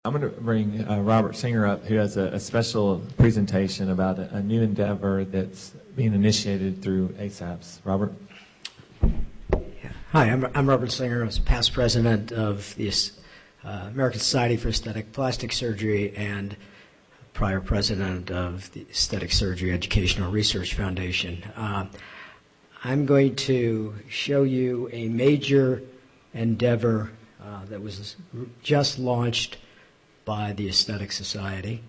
I'm going to bring Robert Singer up, who has a special presentation about a new endeavor that's being initiated through ASAPS. Robert? Hi, I'm Robert Singer. I was past president of the American Society for Aesthetic Plastic Surgery and prior president of the Aesthetic Surgery Educational Research Foundation. I'm going to show you a major endeavor that was just launched by the Aesthetic Society,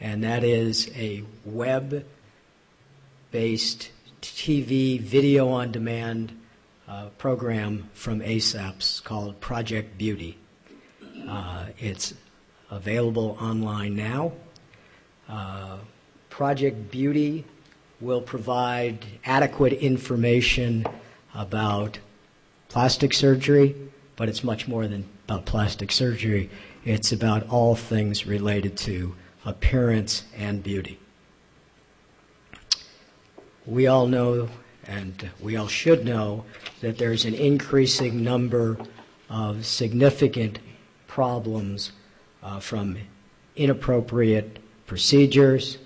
and that is a web-based TV video-on-demand program from ASAPS called Project Beauty. It's available online now. Project Beauty will provide adequate information about plastic surgery, but it's much more than about plastic surgery. It's about all things related to appearance and beauty. We all know, and we all should know, that there's an increasing number of significant problems from inappropriate procedures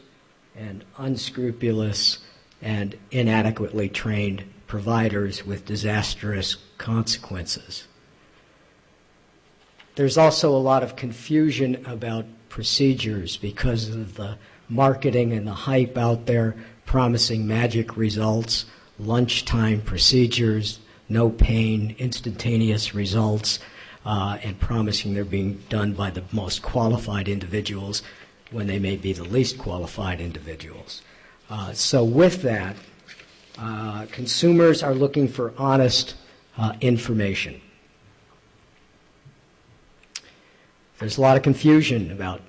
and unscrupulous and inadequately trained providers with disastrous consequences. There's also a lot of confusion about procedures because of the marketing and the hype out there promising magic results, lunchtime procedures, no pain, instantaneous results, and promising they're being done by the most qualified individuals when they may be the least qualified individuals. So with that, consumers are looking for honest information. There's a lot of confusion about,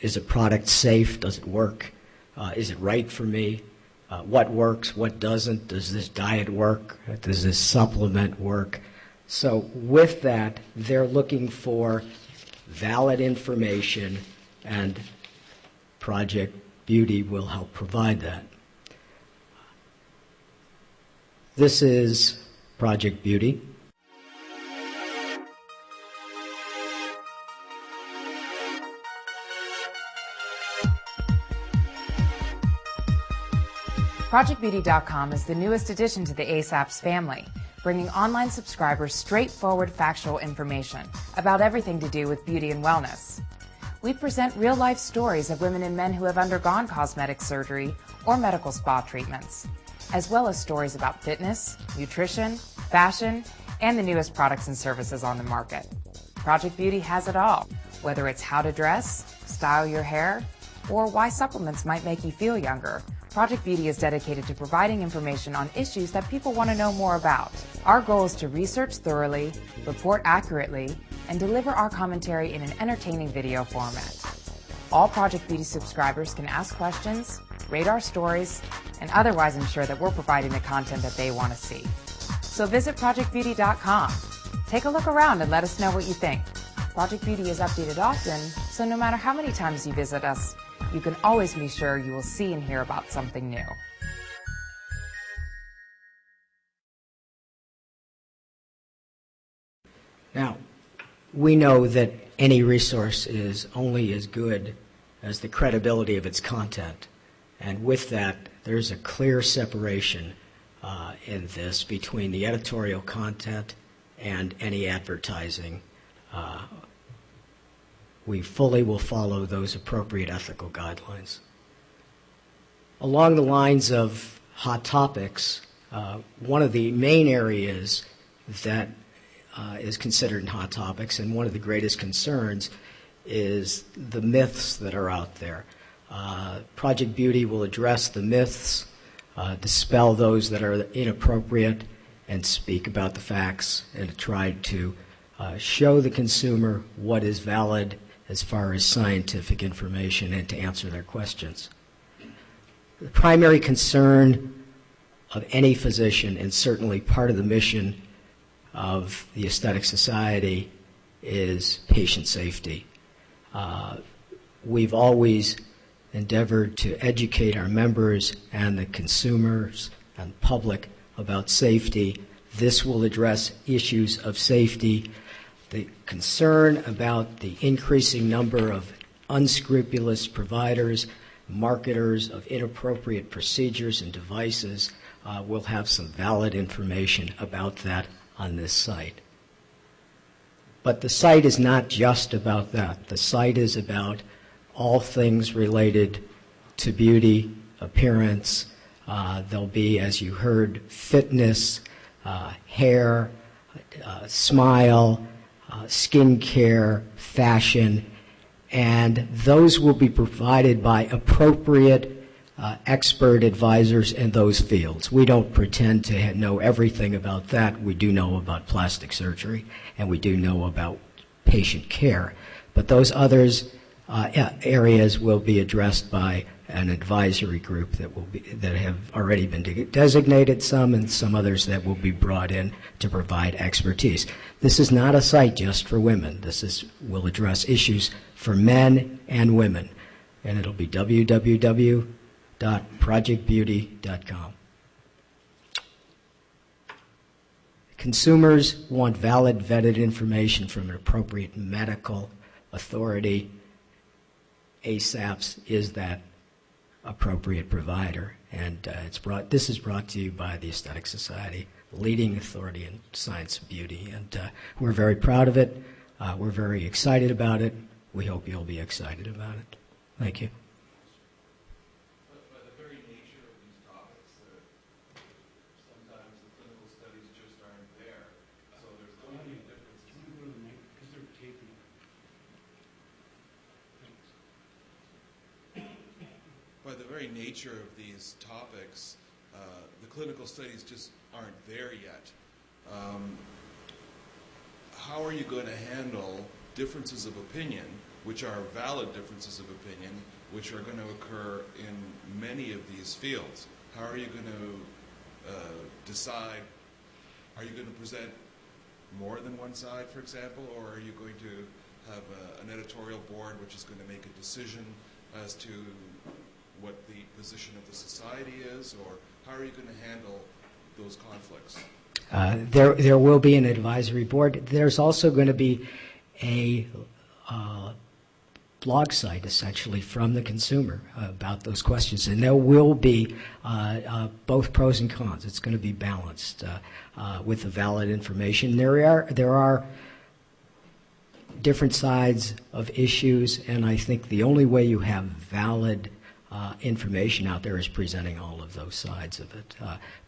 is a product safe? Does it work? Is it right for me? What works? What doesn't? Does this diet work? Does this supplement work? So with that, they're looking for valid information, and Project Beauty will help provide that. This is Project Beauty. ProjectBeauty.com is the newest addition to the ASAPS family, bringing online subscribers straightforward factual information about everything to do with beauty and wellness. We present real-life stories of women and men who have undergone cosmetic surgery or medical spa treatments, as well as stories about fitness, nutrition, fashion, and the newest products and services on the market. Project Beauty has it all, whether it's how to dress, style your hair, or why supplements might make you feel younger. Project Beauty is dedicated to providing information on issues that people want to know more about. Our goal is to research thoroughly, report accurately, and deliver our commentary in an entertaining video format. All Project Beauty subscribers can ask questions, rate our stories, and otherwise ensure that we're providing the content that they want to see. So visit ProjectBeauty.com. Take a look around and let us know what you think. Project Beauty is updated often, so no matter how many times you visit us, you can always be sure you will see and hear about something new. Now, we know that any resource is only as good as the credibility of its content. And with that, there's a clear separation in this between the editorial content and any advertising. We fully will follow those appropriate ethical guidelines. Along the lines of hot topics, one of the main areas that is considered hot topics, and one of the greatest concerns, is the myths that are out there. Project Beauty will address the myths, dispel those that are inappropriate, and speak about the facts, and try to show the consumer what is valid as far as scientific information and to answer their questions. The primary concern of any physician, and certainly part of the mission of the Aesthetic Society, is patient safety. We've always endeavored to educate our members and the consumers and public about safety. This will address issues of safety The concern about the increasing number of unscrupulous providers, marketers of inappropriate procedures and devices, we'll have some valid information about that on this site. But the site is not just about that. The site is about all things related to beauty, appearance. There'll be, as you heard, fitness, hair, smile, skin care, fashion, and those will be provided by appropriate expert advisors in those fields. We don't pretend to know everything about that. We do know about plastic surgery, and we do know about patient care. But those others areas will be addressed by an advisory group that have already been designated, some, and some others that will be brought in to provide expertise. This is not a site just for women. Will address issues for men and women, and it'll be www.projectbeauty.com. Consumers want valid, vetted information from an appropriate medical authority. ASAPS is that appropriate provider, and this is brought to you by the Aesthetic Society, leading authority in science of beauty, and we're very proud of it. We're very excited about it. We hope you'll be excited about it. Thank you. By the very nature of these topics, sometimes the clinical studies just aren't there, so there's going to be differences. Because they're taping. By the very nature of these topics, the clinical studies just aren't there yet. How are you going to handle differences of opinion, which are valid differences of opinion, which are going to occur in many of these fields? How are you going to decide? Are you going to present more than one side, for example, or are you going to have an editorial board which is going to make a decision as to what the position of the society is, or how are you going to handle those conflicts? There will be an advisory board. There's also going to be a blog site, essentially, from the consumer about those questions. And there will be both pros and cons. It's going to be balanced with the valid information. There are different sides of issues, and I think the only way you have valid information out there is presenting all of those sides of it.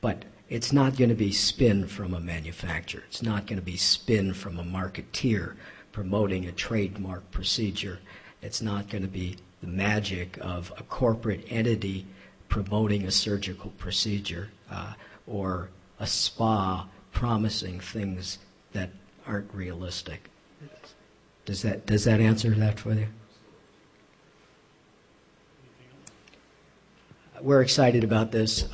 But it's not going to be spin from a manufacturer. It's not going to be spin from a marketeer promoting a trademark procedure. It's not going to be the magic of a corporate entity promoting a surgical procedure or a spa promising things that aren't realistic. Does that answer that for you? We're excited about this.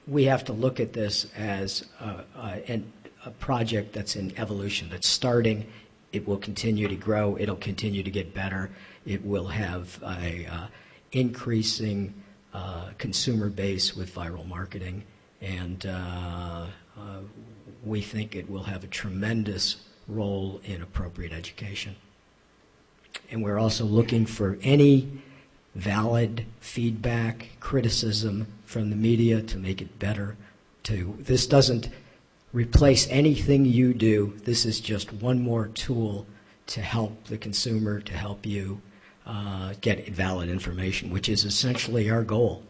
We have to look at this as a project that's in evolution, that's starting. It will continue to grow. It'll continue to get better. It will have a increasing consumer base with viral marketing, and we think it will have a tremendous role in appropriate education. And we're also looking for any valid feedback, criticism from the media to make it better. This doesn't replace anything you do. This is just one more tool to help the consumer, to help you get valid information, which is essentially our goal.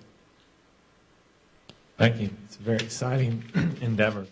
Thank you. It's a very exciting endeavor.